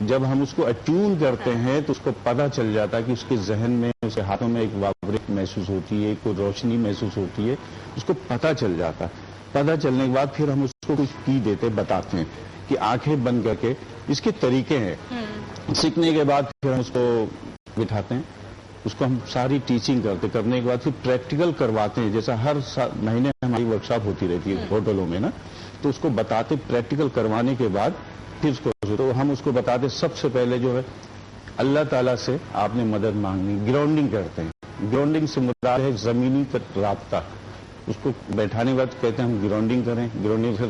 جب ہم اس کو اٹیون کرتے ہیں تو اس کو پتہ چل جاتا ہے کہ اس کے ذہن میں، اس کے ہاتھوں میں ایک وابریٹ محسوس ہوتی ہے، کوئی روشنی محسوس ہوتی ہے، اس کو پتہ چل جاتا ہے. پتہ چلنے کے بعد پھر ہم اس کو کچھ کی دیتے، بتاتے ہیں کہ آنکھیں بند کر کے. اس کے طریقے ہیں. سیکھنے کے بعد پھر ہم اس کو بٹھاتے ہیں، اس کو ہم ساری ٹیچنگ کرنے کے بعد پھر پریکٹیکل کرواتے ہیں. جیسا ہر مہینے ہماری ورکشاپ ہوتی رہتی ہے ہوٹلوں میں نا، تو اس کو بتاتے، پریکٹیکل کروانے کے بعد پھر اس کو تو ہم اس کو بتاتے. سب سے پہلے جو ہے اللہ تعالیٰ سے آپ نے مدد مانگنی. گراؤنڈنگ کرتے ہیں. گراؤنڈنگ سے مراد ہے زمینی رابطہ. اس کو بیٹھانے کے بعد کہتے ہیں ہم گراؤنڈنگ کریں. گراؤنڈنگ سے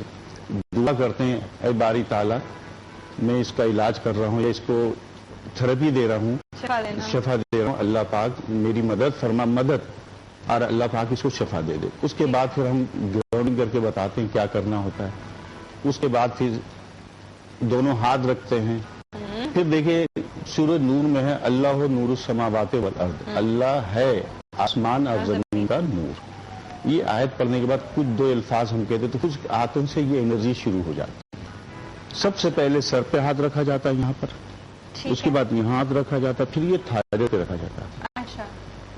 دعا کرتے ہیں، اے باری تعالیٰ میں اس کا علاج کر رہا ہوں یا اس کو تھراپی دے رہا ہوں، شفا دے رہا ہوں، اللہ پاک میری مدد فرما، مدد، اور اللہ پاک اس کو شفا دے دے. اس کے بعد پھر ہم گراؤنڈنگ کر کے بتاتے ہیں کیا کرنا ہوتا ہے. اس کے بعد پھر دونوں ہاتھ رکھتے ہیں. پھر دیکھیے سورۃ نور میں ہے اللہ نور السماوات والارض، اللہ ہے آسمان اور زمین کا نور. یہ آیت پڑھنے کے بعد کچھ دو الفاظ ہم کہتے تو کچھ ہاتھوں سے یہ انرجی شروع ہو جاتی. سب سے پہلے سر پہ ہاتھ رکھا جاتا ہے یہاں پر، اس کے بعد یہاں ہاتھ رکھا جاتا ہے، پھر یہ تھائرائڈ پہ رکھا جاتا ہے.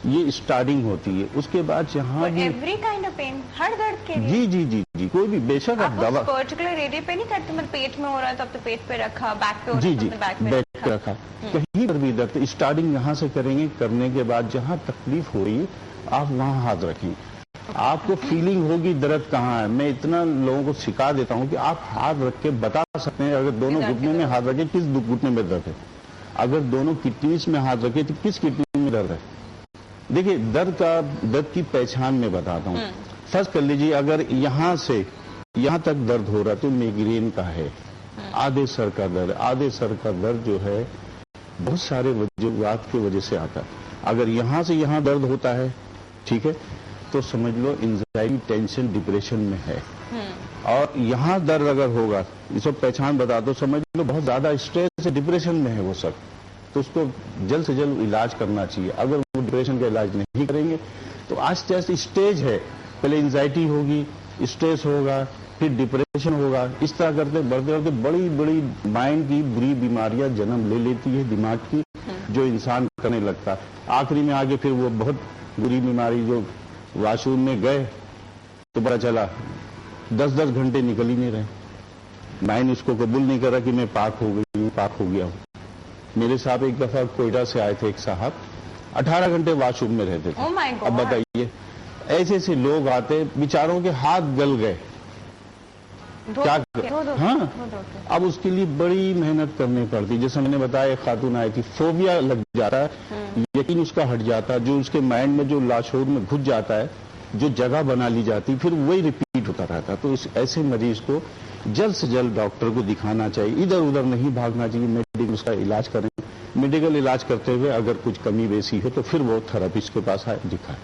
یہ اسٹارٹنگ ہوتی ہے. اس کے بعد یہاں بھی ایوری کائنڈ آف پین، ہر درد کے لیے. جی جی جی جی کوئی بھی بے شک آپ دوا پرٹیکولر ایریا پہ نہیں کرتے، مطلب پیٹ میں ہو رہا ہے تو اب تو پیٹ پہ رکھا، بیک پہ ہو رہا جی ہے جی تو بیک بیک رکھا. کہیں پر بھی درد اسٹارٹنگ یہاں سے کریں گے. کرنے کے بعد جہاں تکلیف ہو رہی ہے آپ وہاں ہاتھ رکھیں. آپ کو فیلنگ ہوگی درد کہاں ہے. میں اتنا لوگوں کو سکھا دیتا ہوں کہ آپ ہاتھ رکھ کے بتا سکتے ہیں اگر دونوں گھٹنے میں ہاتھ رکھے کس گھٹنے میں درد ہے، اگر دونوں کڈنیز میں ہاتھ رکھے تو کس کڈنی میں درد ہے. دیکھیے درد کی پہچان میں بتاتا ہوں. فرض کر لیجیے اگر یہاں سے یہاں تک درد ہو رہا تو میگرین کا ہے. آدھے سر کا درد، آدھے سر کا درد جو ہے بہت سارے وجوہات کی وجہ سے آتا ہے. اگر یہاں سے یہاں درد ہوتا ہے ٹھیک ہے تو سمجھ لو انزائٹی، ٹینشن، ڈپریشن میں ہے. اور یہاں درد اگر ہوگا اس کو پہچان بتا دو، سمجھ لو بہت زیادہ اسٹریس سے ڈپریشن میں ہے وہ سب، تو اس کو جلد سے جلد علاج کرنا چاہیے. اگر وہ ڈپریشن کا علاج نہیں کریں گے تو آہستہ آہستہ اسٹیج ہے، پہلے انزائٹی ہوگی، اسٹریس ہوگا، پھر ڈپریشن ہوگا. اس طرح کرتے بڑھتے بڑھتے بڑی بڑی مائنڈ کی بری بیماریاں جنم لے لیتی ہے دماغ کی، جو انسان کرنے لگتا ہے. آخری میں آگے پھر وہ بہت بری بیماری جو واش روم میں گئے تو پتا چلا 10 گھنٹے نکل ہی نہیں رہے. مائنڈ اس کو قبول نہیں کر رہا کہ میں پاک ہو گئی ہوں، پاک ہو گیا ہوں. میرے صاحب ایک دفعہ کوئٹہ سے آئے تھے ایک صاحب، 18 گھنٹے واش روم میں رہتے تھے. اب بتائیے ایسے ایسے لوگ آتے بیچاروں کے ہاتھ گل گئے. کیا ہاں اب اس کے لیے بڑی محنت کرنی پڑتی. جیسے میں نے بتایا ایک خاتون آئی تھی، فوبیا لگ جاتا ہے، یقین اس کا ہٹ جاتا ہے، جو اس کے مائنڈ میں جو لاشعور میں گھس جاتا ہے، جو جگہ بنا لی جاتی پھر وہی ریپیٹ ہوتا رہتا. تو اس ایسے مریض کو جلد سے جلد ڈاکٹر کو دکھانا چاہیے. ادھر ادھر نہیں بھاگنا چاہیے. میڈیکل اس کا علاج کریں. میڈیکل علاج کرتے ہوئے اگر کچھ کمی بیسی ہے تو پھر وہ تھراپسٹ کے پاس آئے دکھائے.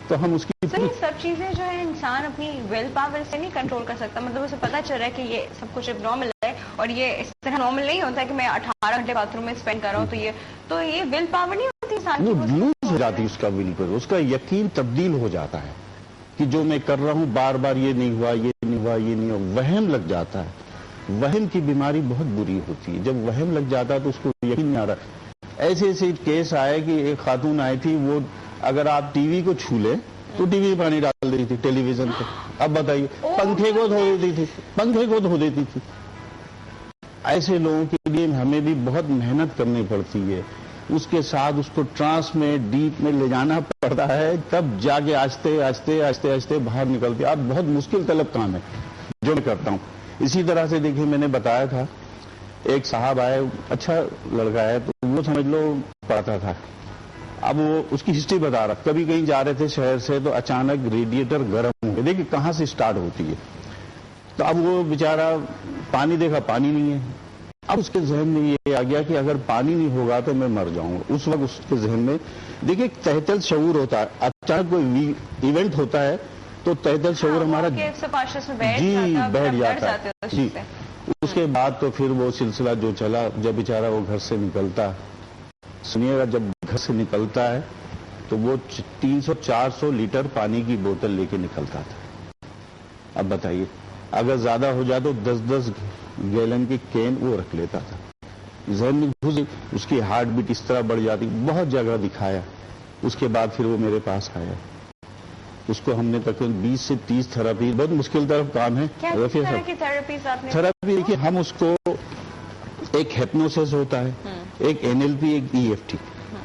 تو ہم اس کی سر یہ سب چیزیں جو ہے انسان اپنی ویل پاور سے نہیں کنٹرول کر سکتا. مطلب اسے پتا چل رہا ہے کہ یہ سب کچھ اب نارمل ہے اور یہ اس طرح نارمل نہیں ہوتا ہے کہ میں 18 گھنٹے باتھ روم میں اسپینڈ کر رہا ہوں. تو یہ ویل پاور نہیں ہوتی انسان کی، لوز ہو جاتی اس کا ول پر. اس کا یقین تبدیل ہو جاتا ہے کہ جو میں کر رہا ہوں بار بار یہ نہیں ہوا، یہ نہیں ہوا، یہ نہیں ہوا. وہم لگ جاتا ہے. وہم کی بیماری بہت بری ہوتی ہے. جب وہم لگ جاتا ہے تو اس کو یقین نہیں آ رہا. ایسے ایسے کیس آئے کہ ایک خاتون آئی تھی، وہ اگر آپ ٹی وی کو چھو لیں تو ٹی وی پانی ڈال دیتی تھی ٹیلی ویژن پہ. اب بتائیے پنکھے کو دھو دیتی تھی، پنکھے کو دھو دیتی تھی. ایسے لوگوں کے لیے ہمیں بھی بہت محنت کرنی پڑتی ہے. اس کے ساتھ اس کو ٹرانس میں ڈیپ میں لے جانا پڑتا ہے، تب جا کے آہستے آہستے آہستے آہستے باہر نکلتے. اب بہت مشکل طلب کام ہے جو میں کرتا ہوں. اسی طرح سے دیکھیے میں نے بتایا تھا ایک صاحب آئے، اچھا لڑکا ہے، تو وہ سمجھ لو پڑھتا تھا. اب وہ اس کی ہسٹری بتا رہا. کبھی کہیں جا رہے تھے شہر سے تو اچانک ریڈیٹر گرم ہو گیا. دیکھیے کہاں سے اسٹارٹ ہوتی ہے. تو اب وہ بیچارہ پانی دیکھا، پانی نہیں ہے. اب اس کے ذہن میں یہ آ گیا کہ اگر پانی نہیں ہوگا تو میں مر جاؤں گا. اس وقت اس کے ذہن میں دیکھیے تحت الشعور ہوتا ہے. اچانک کوئی ایونٹ ہوتا ہے تو تحت الشعور ہمارا جی بیٹھ جاتا ہے. جی اس کے بعد تو پھر وہ سلسلہ جو چلا، جب بیچارہ وہ گھر سے نکلتا، سنیے گا، جب گھر سے نکلتا ہے تو وہ 300-400 لیٹر پانی کی بوتل لے کے نکلتا تھا. اب بتائیے اگر زیادہ ہو جائے تو 10-10 گیلن کی کین وہ رکھ لیتا تھا. ذہن میں گھس گئی، اس کی ہارٹ بیٹ اس طرح بڑھ جاتی، بہت جگہ دکھایا، اس کے بعد پھر وہ میرے پاس آیا، اس کو ہم نے تقریباً 20 سے 30 تھراپی، بہت مشکل طرف کام ہے تھراپی دیکھیے، ہم اس کو ایک ہیپنوسس ہوتا ہے، ایک NLP، ایک EFT،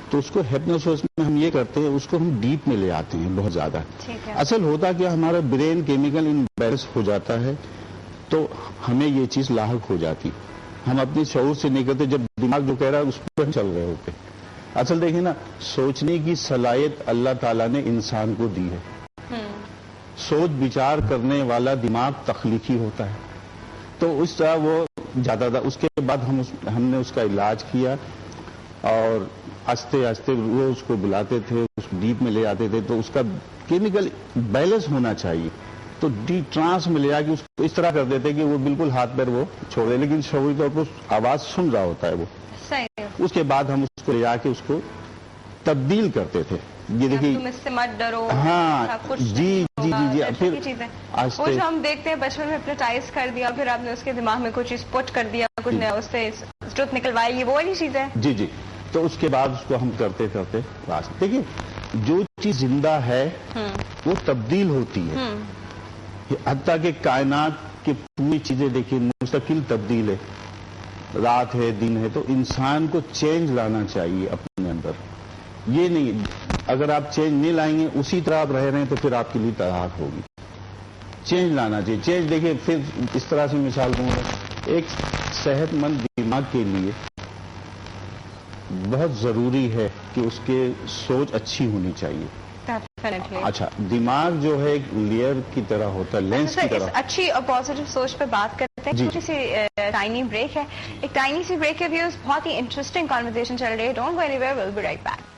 تو اس کو ہیپنوسس میں ہم یہ کرتے ہیں، اس کو ہم ڈیپ میں لے آتے ہیں بہت زیادہ۔ اصل ہوتا کہ ہمارا برین کیمیکل امبیلنس ہو جاتا ہے تو ہمیں یہ چیز لاحق ہو جاتی، ہم اپنے شعور سے نہیں کرتے، جب دماغ جو کہہ رہا ہے اس پہ ہم چل رہے ہوتے۔ اصل دیکھیں نا، سوچنے کی صلاحیت اللہ تعالیٰ نے انسان کو دی ہے، سوچ بچار کرنے والا دماغ تخلیقی ہوتا ہے، تو اس طرح وہ جاتا تھا۔ اس کے بعد ہم نے اس کا علاج کیا، اور آہستہ آہستہ وہ اس کو بلاتے تھے، اس کو ڈیپ میں لے آتے تھے، تو اس کا کیمیکل بیلنس ہونا چاہیے، تو ڈی ٹرانس میں لے آ کے اس کو اس طرح کر دیتے کہ وہ بالکل ہاتھ پیر وہ چھوڑ دے، لیکن شعوری طور پر آواز سن رہا ہوتا ہے وہ۔ اس کے بعد ہم اس کو لے آ کے اس کو تبدیل کرتے تھے۔ یہ دیکھیے، تم اس سے مت ڈرو، ہاں جی جی جی جی، پھر وہ جو ہم دیکھتے ہیں بچپن میں ہپنوٹائز کر دیا، پھر آپ نے اس کے دماغ میں کوئی چیز پٹ کر دیا، کچھ نیا اس سے ٹروتھ نکلوائی، یہ وہ والی چیز ہے۔ جی جی، تو اس کے بعد اس کو ہم کرتے کرتے بس دیکھیے، جو چیز زندہ ہے وہ تبدیل ہوتی ہے، حتیٰ کہ کائنات کی پوری چیزیں دیکھیے مستقل تبدیل ہے، رات ہے دن ہے، تو انسان کو چینج لانا چاہیے اپنے اندر۔ یہ نہیں، اگر آپ چینج نہیں لائیں گے، اسی طرح آپ رہ رہے ہیں، تو پھر آپ کے لیے تباہی ہوگی۔ چینج لانا چاہیے۔ چینج دیکھیے، پھر اس طرح سے مثال دوں گا، ایک صحت مند دماغ کے لیے بہت ضروری ہے کہ اس کے سوچ اچھی ہونی چاہیے۔ اچھا، دماغ جو ہے ایک لیئر کی طرح ہوتا ہے، لینس کی طرح۔ اچھی اور پازیٹیو سوچ پہ بات کرتے ہیں، چھوٹی سی ٹائنی بریک ہے، ایک ٹائنی سی بریک کے ویوز، بہت ہی انٹرسٹنگ کانورسیشن چل رہی ہے، don't go anywhere, we'll be right back.